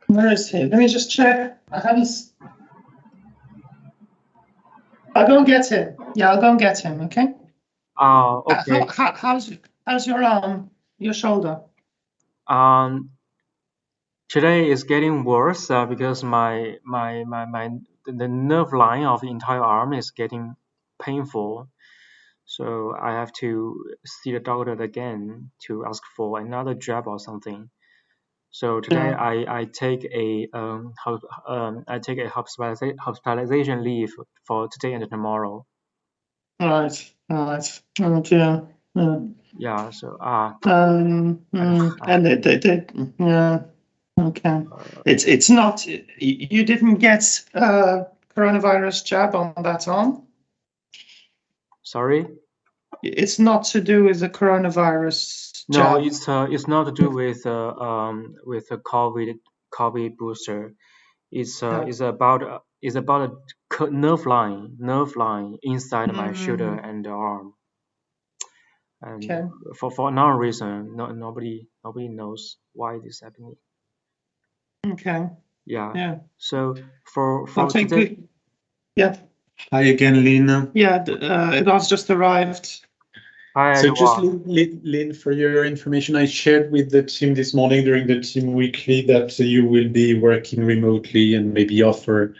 Where is he? Let me just check. I haven't. I'll go and get him. Yeah, I'll go and get him. Okay. Okay. How's your arm? Your shoulder? Today is getting worse because the nerve line of the entire arm is getting painful. So I have to see the doctor again to ask for another jab or something. So today I take a hospitalization leave for today and tomorrow. All right. Oh dear. Yeah. So and yeah. Okay. It's not. You didn't get coronavirus jab on that arm. Sorry. It's not to do with the coronavirus No, jab. it's not to do with the COVID booster. It's about a nerve line inside my shoulder and the arm. And Okay. for no reason, nobody knows why this happening. Okay. Yeah. Yeah. So for I'll take today. Yeah. Hi again, Lynn. Yeah, it has just arrived. Hi, so just Lynn, for your information, I shared with the team this morning during the team weekly that you will be working remotely and maybe offer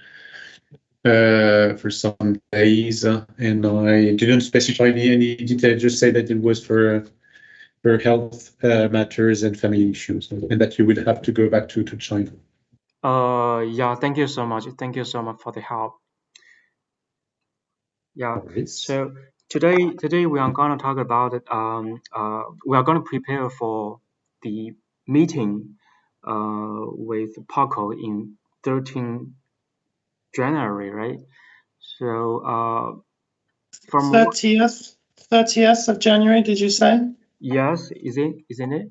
for some days, and I didn't specify any detail. Just say that it was for health matters and family issues, and that you will have to go back to China. Yeah. Thank you so much. Thank you so much for the help. Yeah. So today we are gonna talk about we are gonna prepare for the meeting with Paco in 13 January, right? So from 30th of January, did you say? Yes, isn't it?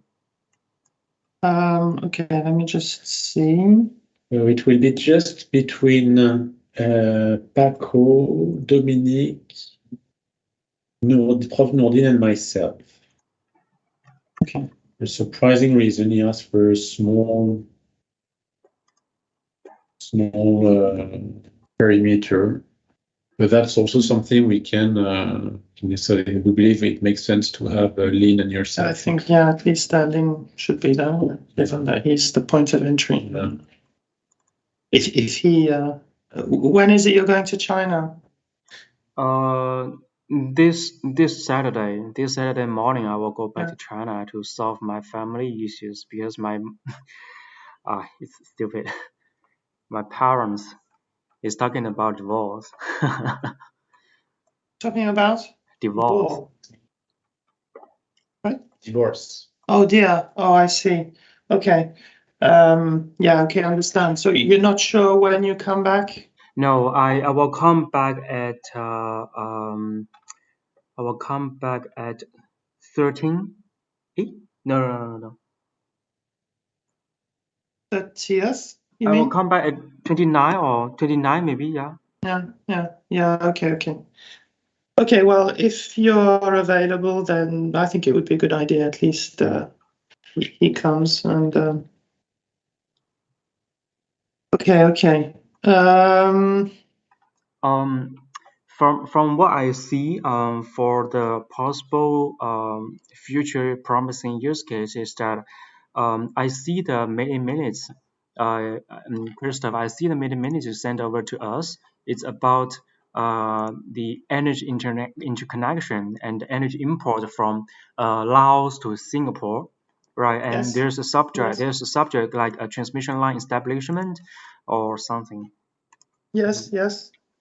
Okay, let me just see. It will be just between Paco, Dominique, Prof. Nordin, and myself. Okay. For a surprising reason, he asked for a small perimeter, but that's also something we can. So we believe it makes sense to have Lynn and yourself. I think, yeah, at least Lynn should be there, given that he's the point of entry. Yeah. If he, when is it you're going to China? This Saturday morning, I will go back to China to solve my family issues because it's stupid. My parents is talking about divorce. Talking about divorce. Right? Divorce. Oh dear. Oh, I see. Okay. Yeah. Okay. I understand. So you're not sure when you come back? No, I will come back at 13. No. 30th. I will come back at 29 or 29 maybe. Yeah. Yeah. Okay. Okay. Well, if you're available, then I think it would be a good idea. At least he comes and. Okay. From what I see, for the possible future promising use cases that I see the many minutes, Christoph, I see the many minutes you sent over to us. It's about the energy interconnection and energy import from Laos to Singapore, right? And Yes. there's a subject like a transmission line establishment or something. Yes.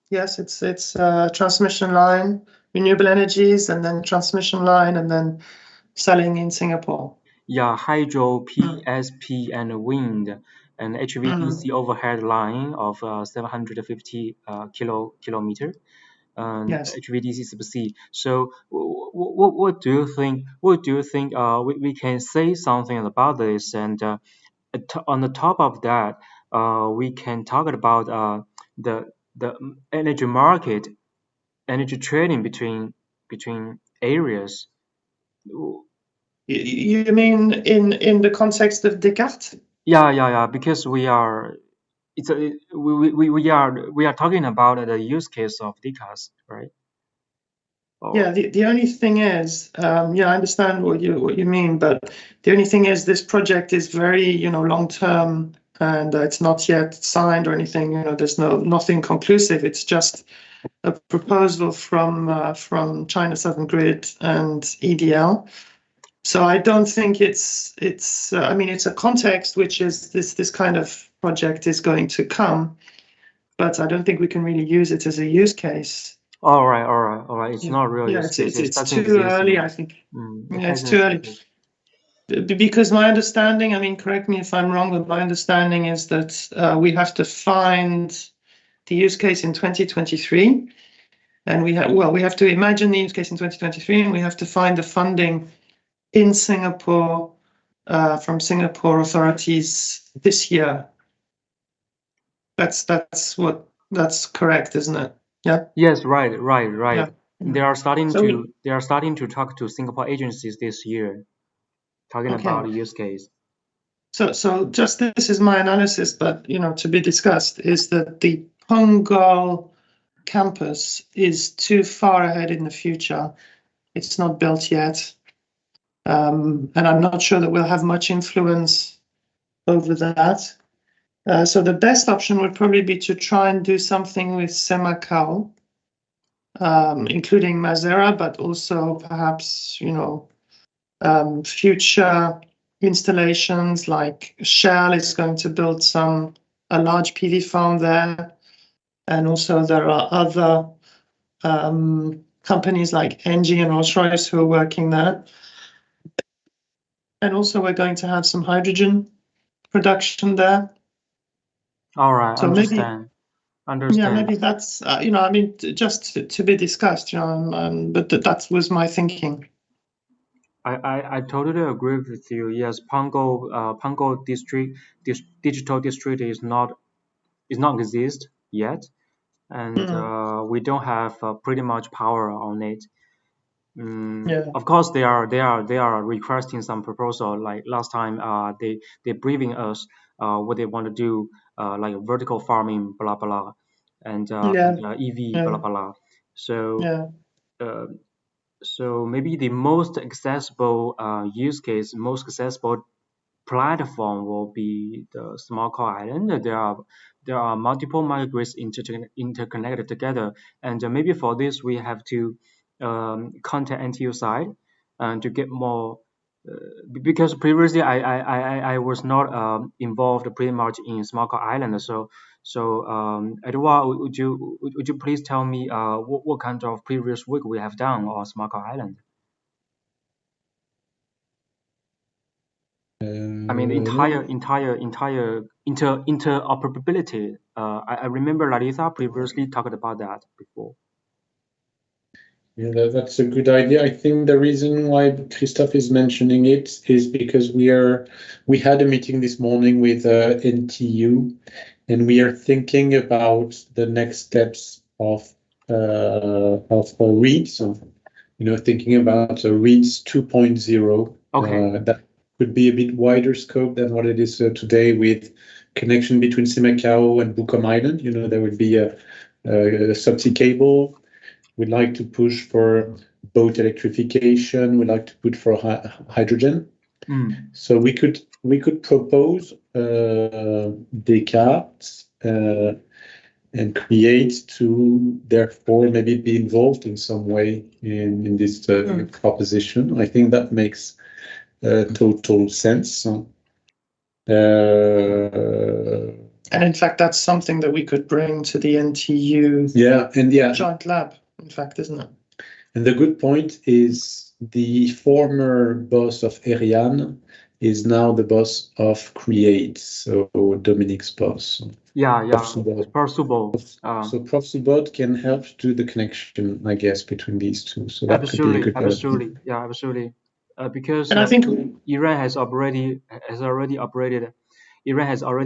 It's transmission line, renewable energies, and then transmission line, and then selling in Singapore. Yeah, hydro, PSP, and wind, and HVDC overhead line of 750 kilometer, and HVDC subsea. So, what do you think? We can say something about this, and on the top of that, we can talk about the energy market, energy trading between areas. You mean in the context of Descartes? Yeah. Because we are talking about the use case of Descartes, right? Yeah, the only thing is, yeah, I understand what you mean, but the only thing is this project is very, long term, and it's not yet signed or anything. There's nothing conclusive. It's just a proposal from China Southern Grid and EDL. So I don't think it's. I mean, it's a context which is this kind of project is going to come, but I don't think we can really use it as a use case. All right. It's not real Yeah, use case. It it's doesn't too exist. early, I think. It Yeah, it's hasn't too early. existed. Because my understanding, I mean, correct me if I'm wrong, but my understanding is that we have to find the use case in 2023. And we have to imagine the use case in 2023, and we have to find the funding in Singapore from Singapore authorities this year. That's correct, isn't it? Yeah. Yes, right. Yeah. They are starting to talk to Singapore agencies this year, talking about the use case. So just this is my analysis, but to be discussed is that the Punggol campus is too far ahead in the future. It's not built yet, and I'm not sure that we'll have much influence over that. So the best option would probably be to try and do something with Semacao, including Mazera, but also perhaps future installations like Shell is going to build a large PV farm there, and also there are other companies like Engie and Rolls-Royce who are working there. And also we're going to have some hydrogen production there. All right, so understand. Yeah, maybe that's I mean, just to be discussed, but that was my thinking. I totally agree with you. Yes, Punggol digital district is not exist yet, and we don't have pretty much power on it. Of course, they are requesting some proposal. Like last time, they briefing us what they want to do, like vertical farming, blah blah, and EV, blah blah. So. So maybe the most accessible use case, most accessible platform will be the small core island. There are multiple microgrids interconnected together, and maybe for this we have to contact NTU side and to get more. Because previously I was not involved pretty much in small core island, so Edouard, would you please tell me what kind of previous work we have done on small core island? I mean, the entire interoperability. I remember Larissa previously talked about that before. Yeah, that's a good idea. I think the reason why Christophe is mentioning it is because we had a meeting this morning with NTU, and we are thinking about the next steps of READS. Thinking about READS 2.0. Okay. That could be a bit wider scope than what it is today, with connection between Semacao and Bukom Island. There would be a subsea cable. We'd like to push for boat electrification. We'd like to push for hydrogen. So we could propose Descartes and create to therefore maybe be involved in some way in this proposition. I think that makes total sense. And in fact, that's something that we could bring to the NTU joint lab, in fact, isn't it? And the good point is the former boss of Eriane is now the boss of Create, so Dominique's boss. Prof Subod. So Prof Subod can help do the connection, I guess, between these two. So that could be a good absolutely. Because and I think Iran has already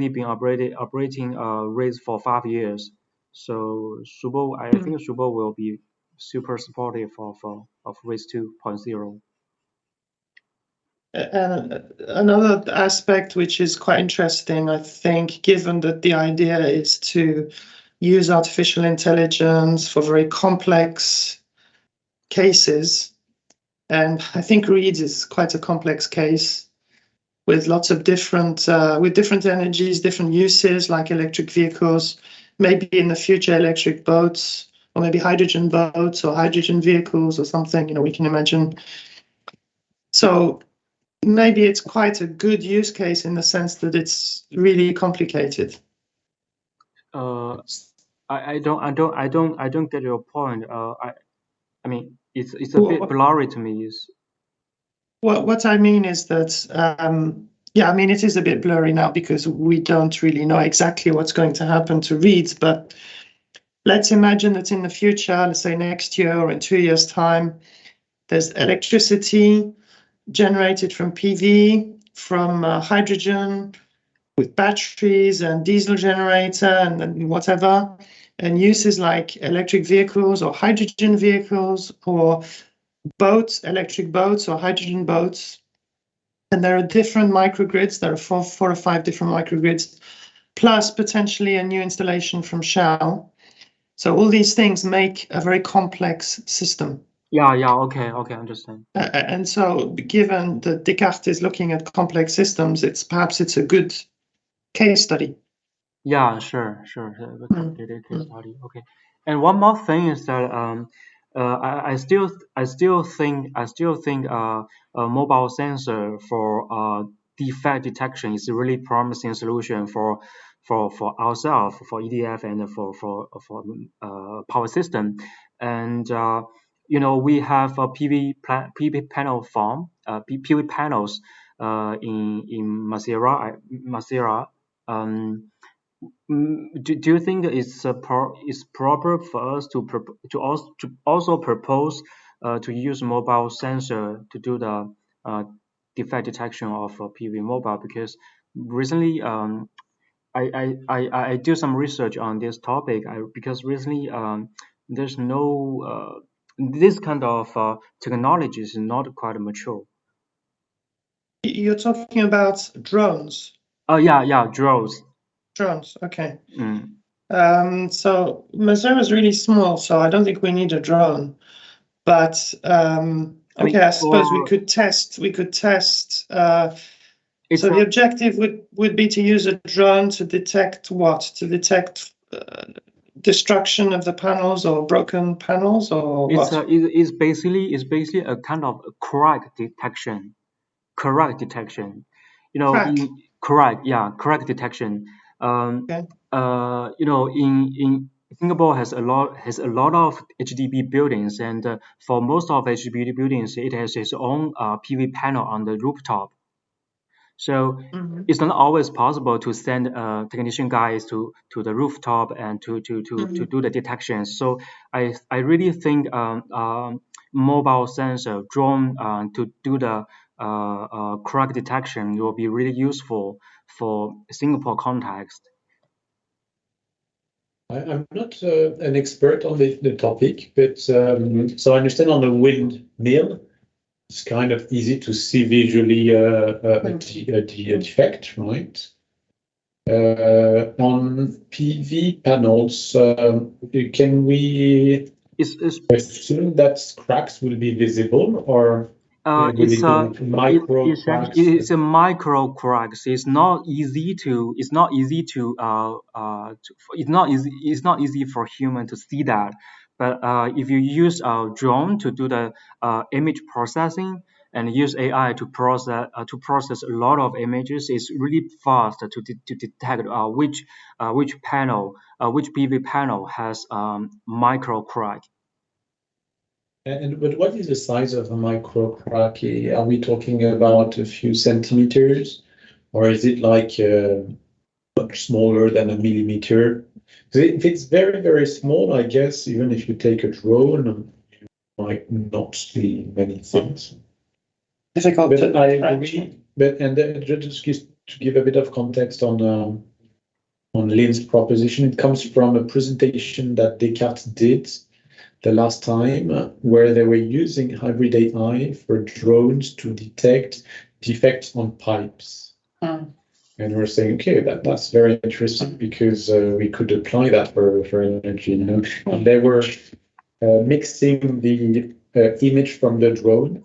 been operating RAISE for 5 years. So I think Subod will be super supportive of RAISE 2.0. And another aspect which is quite interesting, I think, given that the idea is to use artificial intelligence for very complex cases, and I think REED is quite a complex case with lots of different energies, different uses, like electric vehicles, maybe in the future electric boats, or maybe hydrogen boats or hydrogen vehicles or something, we can imagine. So maybe it's quite a good use case in the sense that it's really complicated. I don't get your point. I mean, it's a bit blurry to me. What I mean is that, yeah, I mean, it is a bit blurry now because we don't really know exactly what's going to happen to REEDs, but let's imagine that in the future, let's say next year or in 2 years' time, there's electricity generated from PV, from hydrogen, with batteries and diesel generator and whatever, and uses like electric vehicles or hydrogen vehicles or boats, electric boats or hydrogen boats. And there are different microgrids. There are four or five different microgrids, plus potentially a new installation from Shell. So all these things make a very complex system. Yeah, okay, I understand. And so given that Descartes is looking at complex systems, perhaps it's a good case study. Yeah, sure. The complicated case study. Okay. And one more thing is that I still think a mobile sensor for defect detection is a really promising solution for ourselves, for EDF, and for power system. And we have a PV panel farm, PV panels in Masira. Do you think it's proper for us to also propose to use mobile sensor to do the defect detection of PV mobile? Because recently I do some research on this topic. Because recently there's no this kind of technology is not quite mature. You're talking about drones? Oh yeah, drones. Drones, okay. So Masira is really small, so I don't think we need a drone. But okay, I suppose we could test. So the objective would be to use a drone to detect what? To detect destruction of the panels or broken panels, or what? It's basically a kind of crack detection. Correct detection. Correct detection. Okay. In Singapore has a lot of HDB buildings, and for most of HDB buildings, it has its own PV panel on the rooftop. So it's not always possible to send technician guys to the rooftop and to do the detection. So I really think mobile sensor drone to do the crack detection will be really useful for Singapore context. I'm not an expert on the topic, but so I understand on the windmill, it's kind of easy to see visually the defect, right? On PV panels, can we assume that cracks will be visible, or it's a micro cracks. It's not easy for human to see that. But if you use a drone to do the image processing and use AI to process a lot of images, it's really fast to detect which PV panel has micro crack. But what is the size of a micro crack? Are we talking about a few centimeters, or is it like much smaller than a millimeter? If it's very, very small, I guess even if you take a drone, you might not see many things. Difficult. But I agree. Just to give a bit of context on Lin's proposition, it comes from a presentation that Descartes did the last time, where they were using hybrid AI for drones to detect defects on pipes. And we're saying, okay, that's very interesting because we could apply that for energy. And they were mixing the image from the drone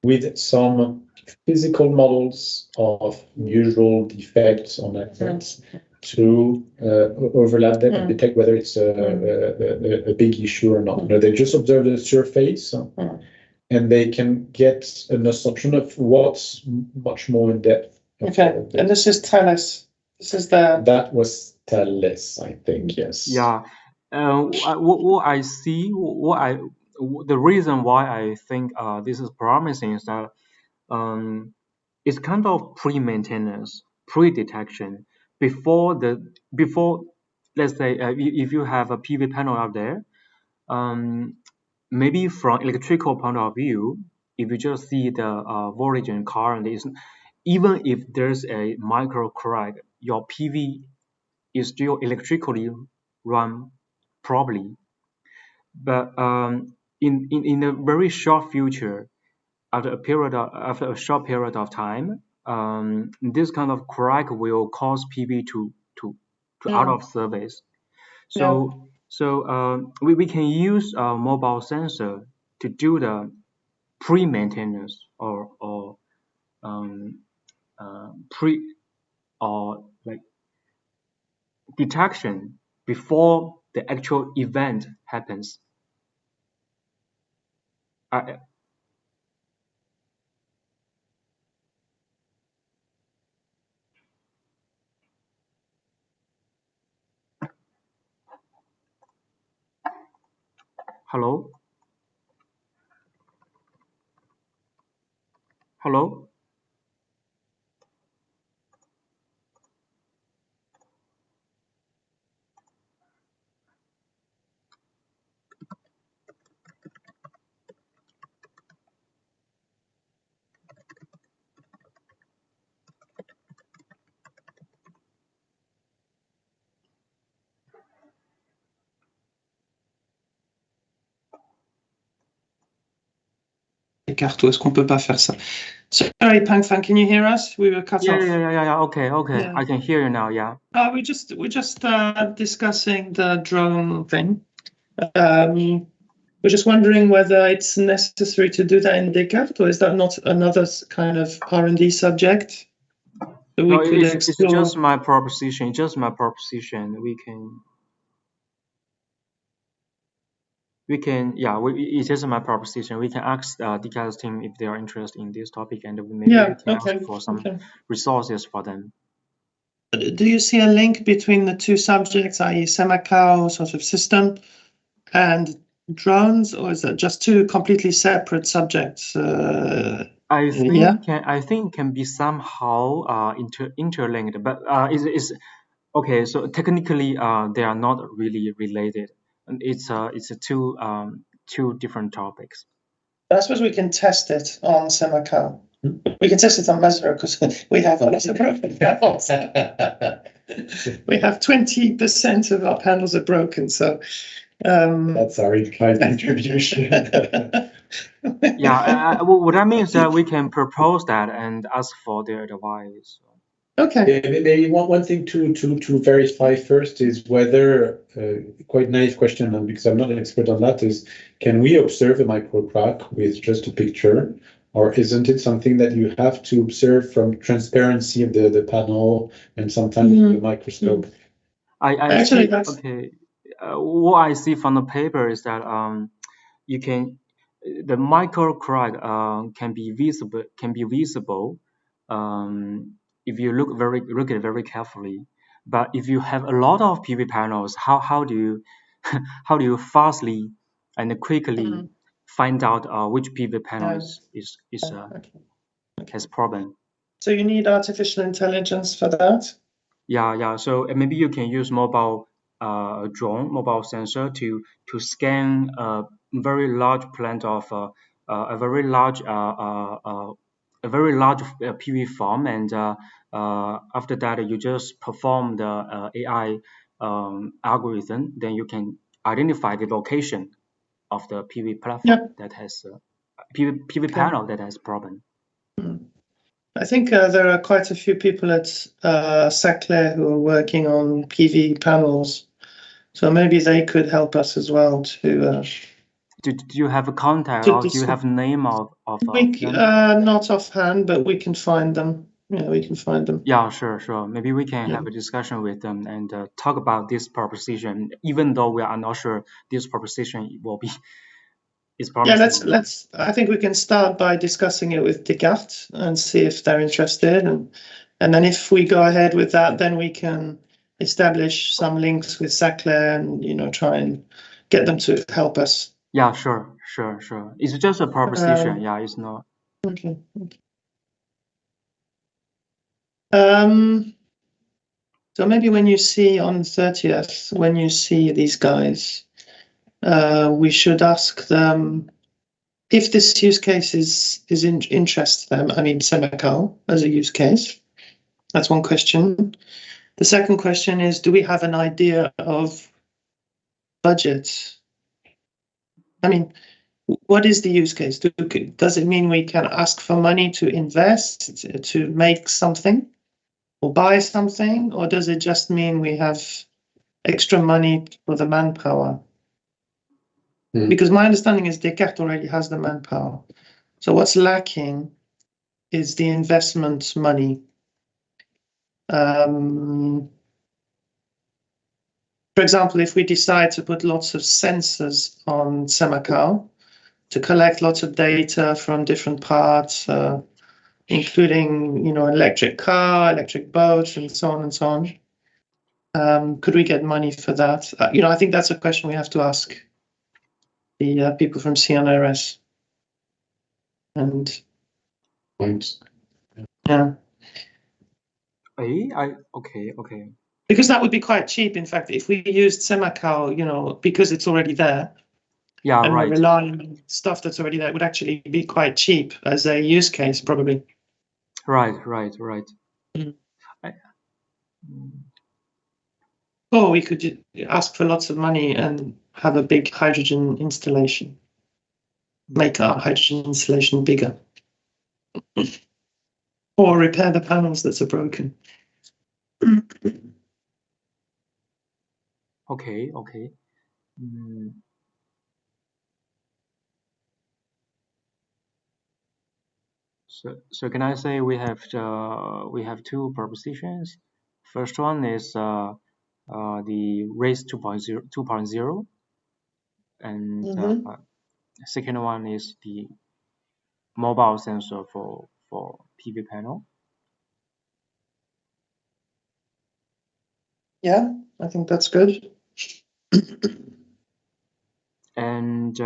with some physical models of usual defects on networks to overlap them and detect whether it's a big issue or not. They just observe the surface and they can get an assumption of what's much more in depth. Okay, and this is Thales. That was Thales, I think. Yes. Yeah. What I see, the reason why I think this is promising is that it's kind of pre-maintenance, pre-detection before let's say if you have a PV panel out there, maybe from electrical point of view, if you just see the voltage and current, even if there's a micro crack, your PV is still electrically run properly. But in a very short future, after a short period of time, this kind of crack will cause PV to out of service. So we can use a mobile sensor to do the pre-maintenance or like detection before the actual event happens. Hello? Hello? Carto, est-ce qu'on peut pas faire ça? Sorry, Pangfang, can you hear us? We were cut off. Yeah. Okay. Yeah. I can hear you now. Yeah. We're just discussing the drone thing. We're just wondering whether it's necessary to do that in Descartes, or is that not another kind of R&D subject that we could explore? It's just my proposition. We can, it is my proposition. We can ask Descartes team if they are interested in this topic, and maybe we can ask for some resources for them. Do you see a link between the two subjects, i.e. Semacao sort of system and drones, or is that just two completely separate subjects? I think can be somehow interlinked, but is okay. So technically, they are not really related. And it's two different topics. I suppose we can test it on Semacao. We can test it on Mesro because we have a lot of broken panels. We have 20% of our panels are broken, so that's our kind contribution. What I mean is that we can propose that and ask for their advice. Okay. Maybe one thing to verify first is whether, quite naive question, because I'm not an expert on that, is can we observe a micro crack with just a picture, or isn't it something that you have to observe from transparency of the panel and sometimes with the microscope? What I see from the paper is that the micro crack can be visible. If you look at it very carefully, but if you have a lot of PV panels, how do you fastly and quickly find out which PV panel has problem? So you need artificial intelligence for that? Yeah. So maybe you can use mobile sensor to scan a very large plant of a very large PV farm, and after that you just perform the AI algorithm. Then you can identify the location of the PV platform that has PV panel that has problem. I think there are quite a few people at Saclay who are working on PV panels, so maybe they could help us as well to. Do you have a contact or do you have a name of them? Not offhand, but we can find them. Yeah, we can find them. Yeah, sure. Maybe we can have a discussion with them and talk about this proposition, even though we are not sure this proposition will be. Yeah, let's. I think we can start by discussing it with Descartes and see if they're interested, and then if we go ahead with that, then we can establish some links with Saclay and try and get them to help us. Yeah, sure. It's just a proposition. Yeah, it's not. Okay. So maybe when you see on 30th, when you see these guys, we should ask them if this use case interests them. I mean, Semacao as a use case. That's one question. The second question is, do we have an idea of budget? I mean, what is the use case? Does it mean we can ask for money to invest, to make something or buy something? Or does it just mean we have extra money for the manpower? Because my understanding is Descartes already has the manpower. So what's lacking is the investment money. For example, if we decide to put lots of sensors on Semacao to collect lots of data from different parts, including electric car, electric boats, and so on and so on, could we get money for that? I think that's a question we have to ask the people from CNRS. And yeah. Okay. Because that would be quite cheap. In fact, if we used Semacao, because it's already there. Yeah, and right. we're relying on stuff that's already there, it would actually be quite cheap as a use case, probably. Right. Or we could ask for lots of money and have a big hydrogen installation. Make our hydrogen installation bigger. Or repair the panels that are broken. Okay. So can I say we have two propositions? First one is the RACE 2.0, and second one is the mobile sensor for PV panel. Yeah, I think that's good. And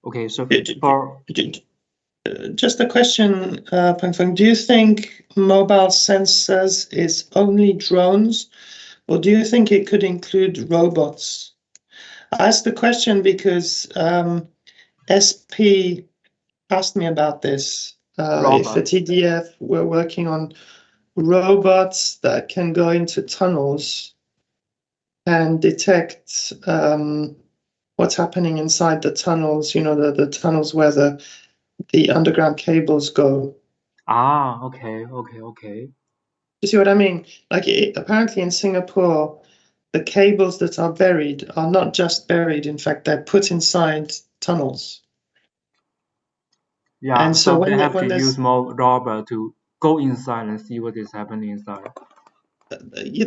okay, so just a question, Peng Feng, do you think mobile sensors is only drones, or do you think it could include robots? I asked the question because SP asked me about this. If at EDF we're working on robots that can go into tunnels and detect what's happening inside the tunnels, the tunnels where the underground cables go. Okay. You see what I mean? Like apparently in Singapore, the cables that are buried are not just buried. In fact, they're put inside tunnels. Yeah, and so they have to use more rubber to go inside and see what is happening inside.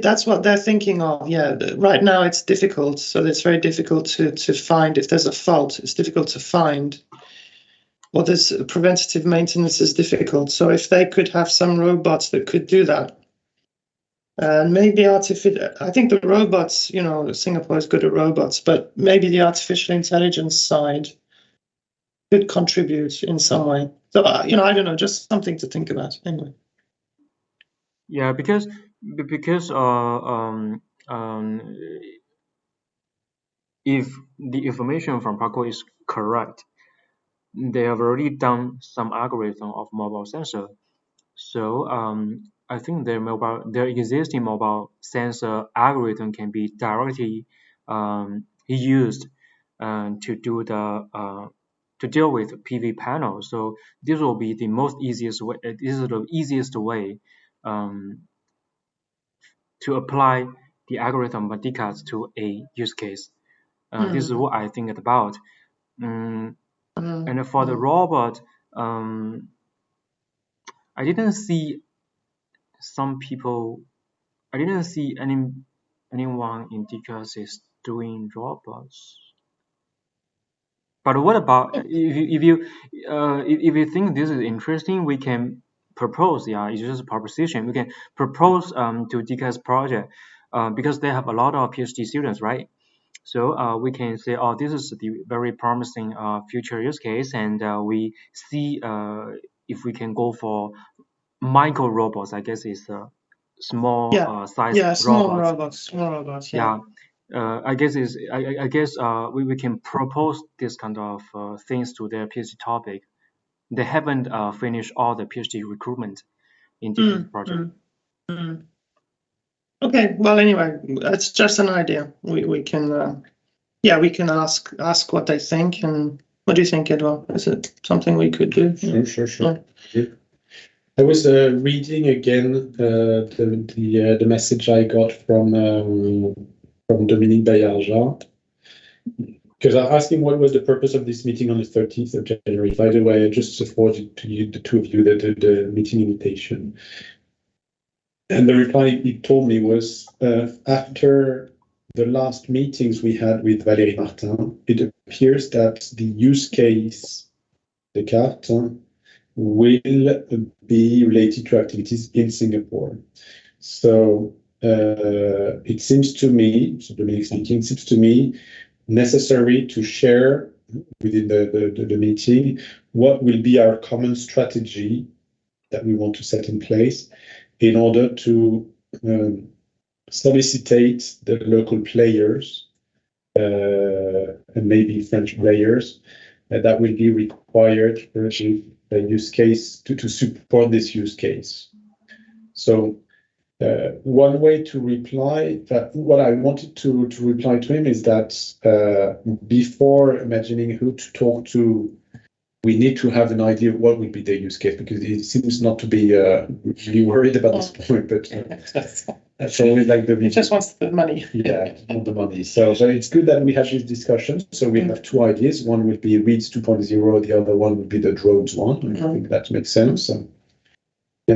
That's what they're thinking of. Yeah, right now it's difficult. So it's very difficult to find if there's a fault. It's difficult to find. Well, there's preventative maintenance is difficult. So if they could have some robots that could do that, and maybe artificial. I think the robots. Singapore is good at robots, but maybe the artificial intelligence side could contribute in some way. So I don't know, just something to think about anyway. Yeah, because if the information from Paco is correct, they have already done some algorithm of mobile sensor. So I think their existing mobile sensor algorithm can be directly used to to deal with PV panels. So this will be the most easiest way. This is the easiest way to apply the algorithm of Descartes to a use case. This is what I think about. And for the robot, I didn't see some people. I didn't see anyone in Descartes is doing robots. But what about if you think this is interesting, we can propose. Yeah, it's just a proposition. We can propose to Descartes project because they have a lot of PhD students, right? So we can say, oh, this is the very promising future use case, and we see if we can go for micro robots. I guess it's small size small robots. Yeah. I guess we can propose this kind of things to their PhD topic. They haven't finished all the PhD recruitment in different project. Okay. Well, anyway, it's just an idea. We can we can ask what they think. And what do you think, Edouard? Is it something we could do? Sure. Yeah. I was reading again the message I got from Dominique Bayarja, because I asked him what was the purpose of this meeting on the 13th of January. By the way, I just forwarded to you, the two of you, the meeting invitation. And the reply he told me was, after the last meetings we had with Valérie Martin, it appears that the use case, Descartes, will be related to activities in Singapore. So it seems to me, so Dominique speaking, it seems to me necessary to share within the meeting what will be our common strategy that we want to set in place in order to solicitate the local players and maybe French players that will be required for a use case to support this use case. So one way to reply, what I wanted to reply to him is that before imagining who to talk to, we need to have an idea of what would be the use case, because he seems not to be really worried about this point, but that's always like he just wants the money. Yeah, not the money. So it's good that we have this discussion. So we have two ideas. One would be READS 2.0, the other one would be the drones one. I think that makes sense. And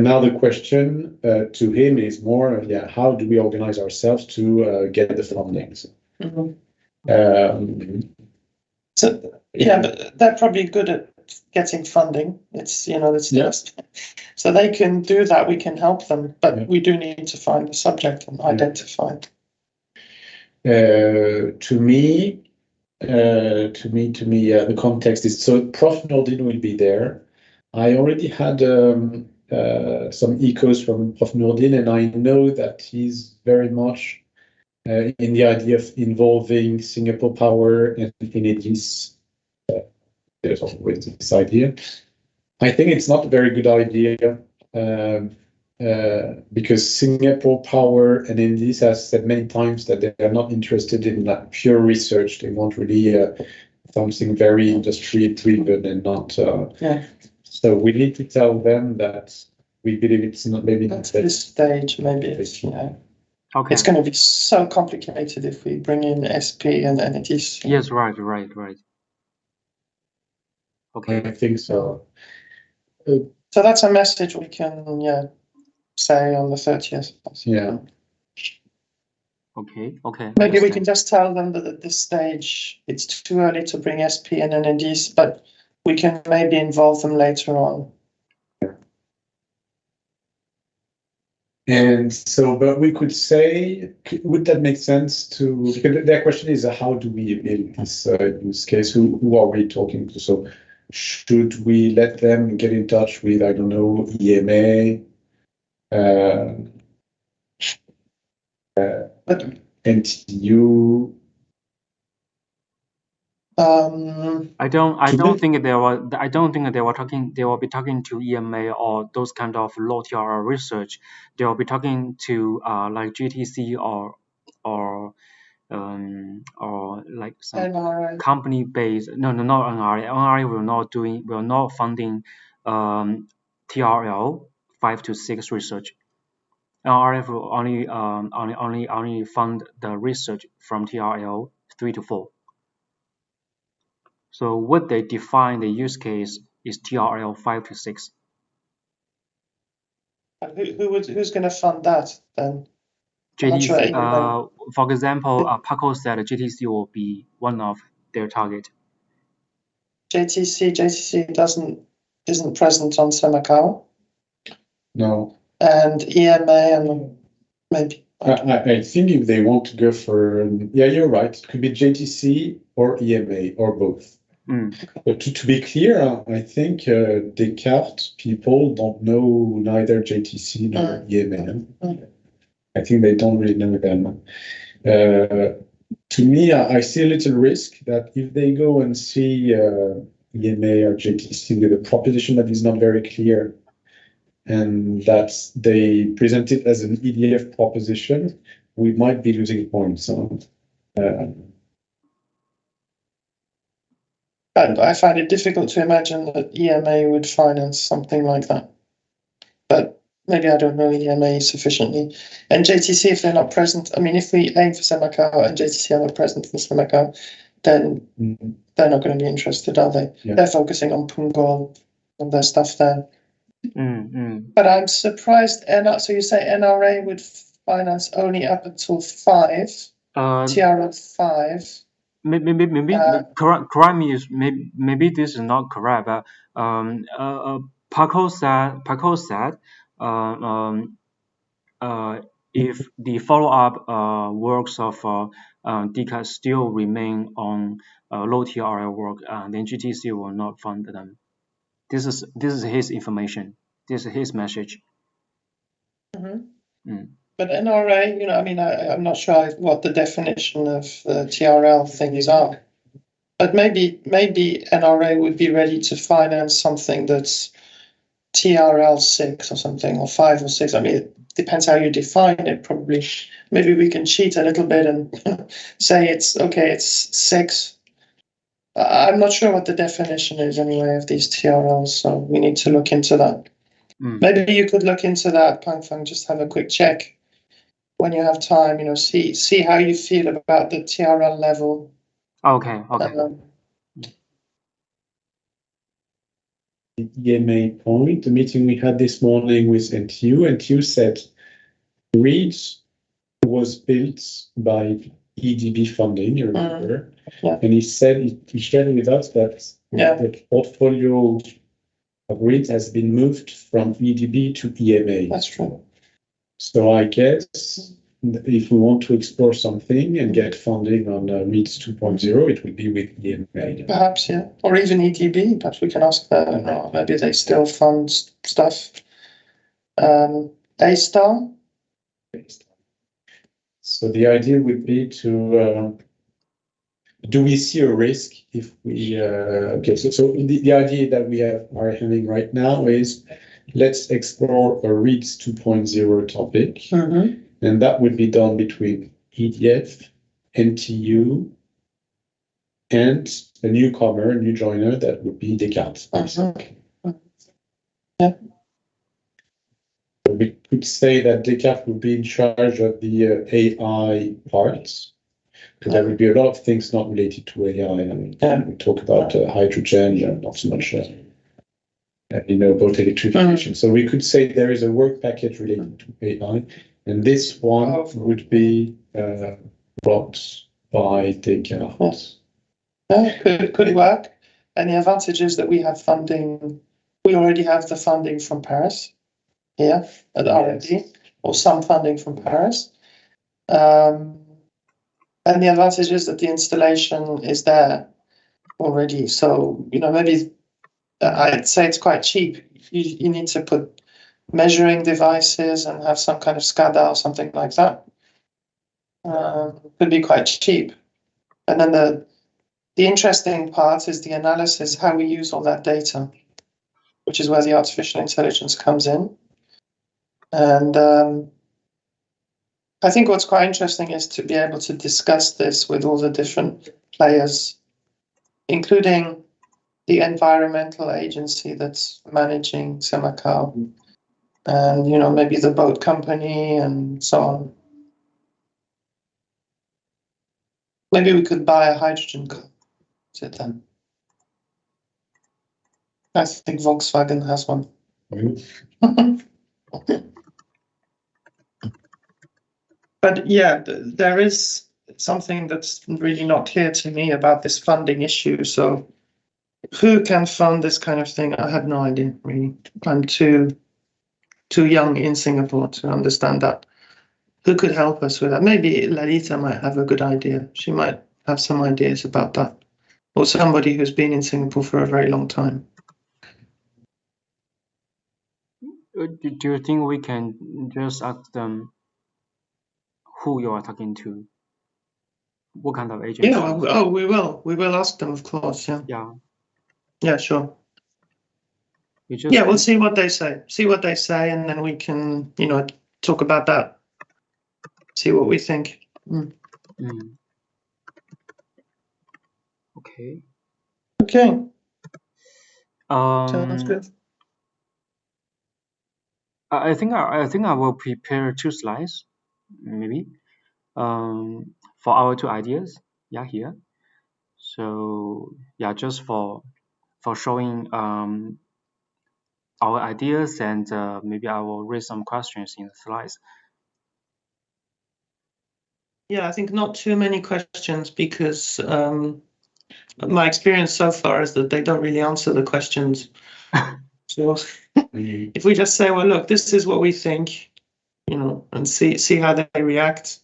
now the question to him is more, how do we organize ourselves to get the funding? But they're probably good at getting funding. It's just so they can do that. We can help them, but we do need to find the subject and identify it. To me, the context is, so Prof. Nourdine will be there. I already had some echoes from Prof. Nourdine, and I know that he's very much in the idea of involving Singapore Power and Enedis. There's always this idea. I think it's not a very good idea because Singapore Power and Enedis has said many times that they are not interested in like pure research. They want really something very industry driven and not. So we need to tell them that we believe it's not maybe at this stage. Maybe it's Okay. It's going to be so complicated if we bring in SP and Enedis. Yes, right. Okay. I think so. So that's a message we can say on the 30th. Yeah. Okay. Maybe we can just tell them that at this stage it's too early to bring SP and Enedis, but we can maybe involve them later on. And so, but we could say, would that make sense to, because their question is, how do we build this use case? Who are we talking to? So should we let them get in touch with, I don't know, EMA, NTU? I don't think they will be talking to EMA or those kind of low TRL research. They will be talking to like GTC or or like some NRA. company-based. No, not NRA. NRA will not funding TRL 5 to 6 research. NRF will only fund the research from TRL 3 to 4. So what they define the use case is TRL 5 to 6. Who's going to fund that then? JTC, for example, Paco said JTC will be one of their target. JTC isn't present on Semacao. No. And EMA and maybe. I think if they want to go for, yeah, you're right. It could be JTC or EMA or both. But to be clear, I think Descartes people don't know neither JTC nor EMA. I think they don't really know them. To me, I see a little risk that if they go and see EMA or JTC with a proposition that is not very clear, and that they present it as an EDF proposition, we might be losing points. I find it difficult to imagine that EMA would finance something like that. But maybe I don't know EMA sufficiently. And JTC, if they're not present, I mean, if we aim for Semacao and JTC are not present in Semacao, then they're not going to be interested, are they? Yeah. They're focusing on Punggol and their stuff there. But I'm surprised. So you say NRA would finance only up until 5, TRL 5. Maybe correct me. Maybe this is not correct, but Paco said if the follow-up works of Descartes still remain on low TRL work, then GTC will not fund them. This is his information. This is his message. But NRA, I mean, I'm not sure what the definition of the TRL things are. But maybe NRA would be ready to finance something that's TRL 6 or something, or 5 or 6. I mean, it depends how you define it, probably. Maybe we can cheat a little bit and say it's 6. I'm not sure what the definition is anyway of these TRLs, so we need to look into that. Maybe you could look into that, Pangfeng, just have a quick check when you have time, see how you feel about the TRL level. Okay. The EMA point, the meeting we had this morning with NTU said READS was built by EDB funding, you remember? And he shared with us that the portfolio of READS has been moved from EDB to EMA. That's true. So I guess if we want to explore something and get funding on READS 2.0, it will be with EMA. Perhaps, yeah. Or even EDB. Perhaps we can ask them. Maybe they still fund stuff. A-Star? So the idea would be to... do we see a risk if we... so the idea that we are having right now is let's explore a READS 2.0 topic. And that would be done between EDF, NTU, and a newcomer, a new joiner, that would be Descartes. Yeah. We could say that Descartes would be in charge of the AI parts. Because there would be a lot of things not related to AI. I mean, we talk about hydrogen, not so much, about electrification. So we could say there is a work package related to AI, and this one would be brought by Descartes. Could work. And the advantage is that we have funding. We already have the funding from Paris here at R&D, or some funding from Paris. And the advantage is that the installation is there already. So, maybe I'd say it's quite cheap. You need to put measuring devices and have some kind of SCADA or something like that. Could be quite cheap. And then the interesting part is the analysis, how we use all that data, which is where the artificial intelligence comes in. And I think what's quite interesting is to be able to discuss this with all the different players, including the environmental agency that's managing Semacao, and maybe the boat company and so on. Maybe we could buy a hydrogen car to them. I think Volkswagen has one. But yeah, there is something that's really not clear to me about this funding issue. So who can fund this kind of thing? I have no idea, really. I'm too young in Singapore to understand that. Who could help us with that? Maybe Lalita might have a good idea. She might have some ideas about that. Or somebody who's been in Singapore for a very long time. Do you think we can just ask them who you are talking to? What kind of agency? Yeah, we will. We will ask them, of course, yeah. Yeah, sure. We'll see what they say. And then we can, talk about that. See what we think. Okay. Sounds good. I think I will prepare 2 slides, maybe, for our 2 ideas. Here. So just for showing our ideas, and maybe I will raise some questions in the slides. I think not too many questions, because my experience so far is that they don't really answer the questions. So if we just say, well, look, this is what we think, and see how they react.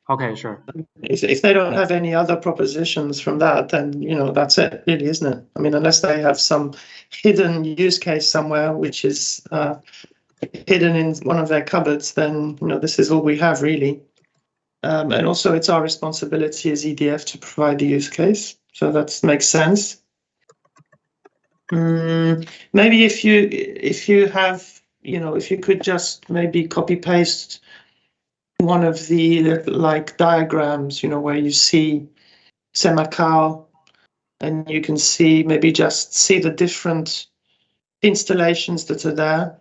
Okay, sure. If they don't have any other propositions from that, then, that's it, really, isn't it? I mean, unless they have some hidden use case somewhere, which is hidden in one of their cupboards, then, this is all we have, really. And also, it's our responsibility as EDF to provide the use case. So that makes sense. Maybe if you have, if you could just maybe copy paste one of the diagrams, where you see Semacao, and you can maybe just see the different installations that are there,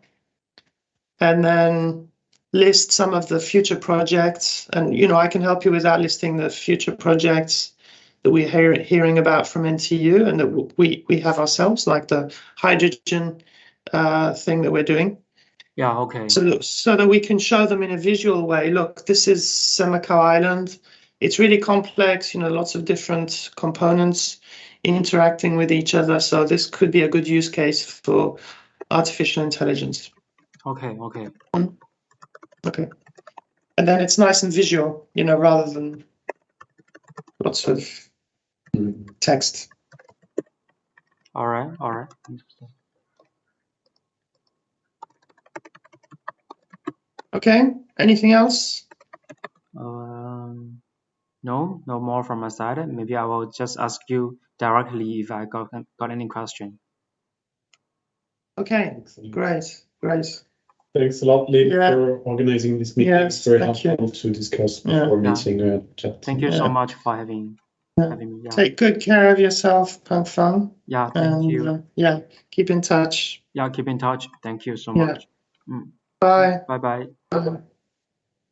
and then list some of the future projects. And, I can help you with that, listing the future projects that we're hearing about from NTU and that we have ourselves, like the hydrogen thing that we're doing. Okay. So that we can show them in a visual way, look, this is Semacao Island. It's really complex, lots of different components interacting with each other. So this could be a good use case for artificial intelligence. Okay. And then it's nice and visual, rather than lots of text. All right. Okay. Anything else? No more from my side. Maybe I will just ask you directly if I got any question. Okay. Great. Thanks a lot, Lynn, for organizing this meeting. It's very helpful to discuss before meeting. Thank you so much for having me. Take good care of yourself, Peng Fang. Thank you. Keep in touch. Keep in touch. Thank you so much. Bye. Bye. Bye.